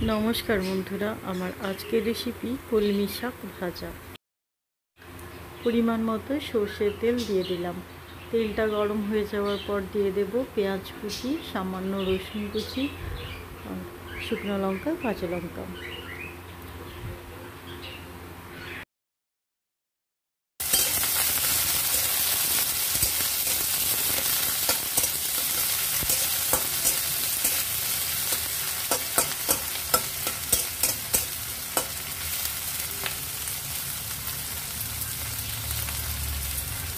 नमस्कार बंधुरा आमार आजकेर रेसिपि कलमी शाक भाजा। परिमाण मतो सर्षेर तेल दिए दिलाम। तेलटा गरम हो जाओयार पर दिए देब पेঁয়াজ कुचि, सामान्य रसुन कुचि, शुकनो लंका, काँचा लंका।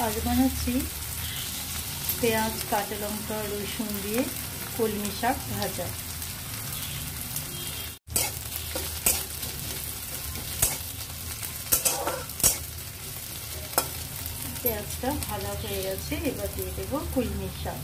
आज बानाচ্ছি পেঁয়াজ, কাঁচা লঙ্কা, রসুন দিয়ে কলমি শাক ভাজা। পেঁয়াজটা ভাজা হয়ে গেছে, এবার দিয়ে দেব কলমি শাক।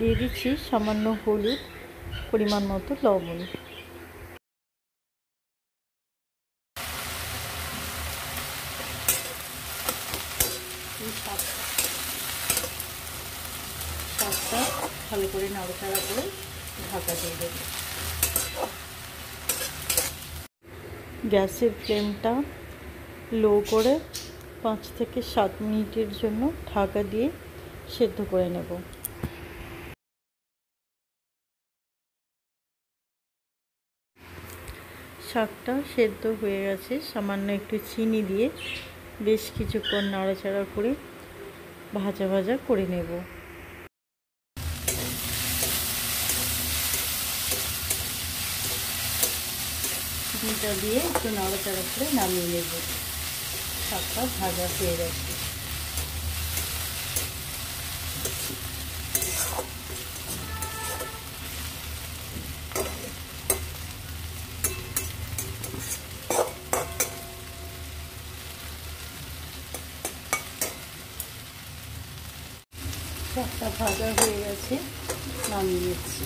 দিয়ে দিচ্ছি সামান্য হলুদ, পরিমাণ মতো লবণ। শাকটা ভালো করে নাড়াচাড়া করে ঢাকা দিয়ে দেব। গ্যাসের ফ্লেমটা লো করে 5 থেকে 7 মিনিটের জন্য ঢাকা দিয়ে সেদ্ধ করে নেব। শাকটা সেদ্ধ হয়ে গেছে, সামান্য একটু চিনি দিয়ে বেশ কিছুক্ষণ নাড়াচাড়া করে ভাজা ভাজা করে নেব। চিনিটা দিয়ে একটু নাড়াচাড়া করে নামিয়ে নেব। শাকটা ভাজা হয়ে গেছে। শাকটা ভাজা হয়ে গেছে, নামিয়ে নিচ্ছি।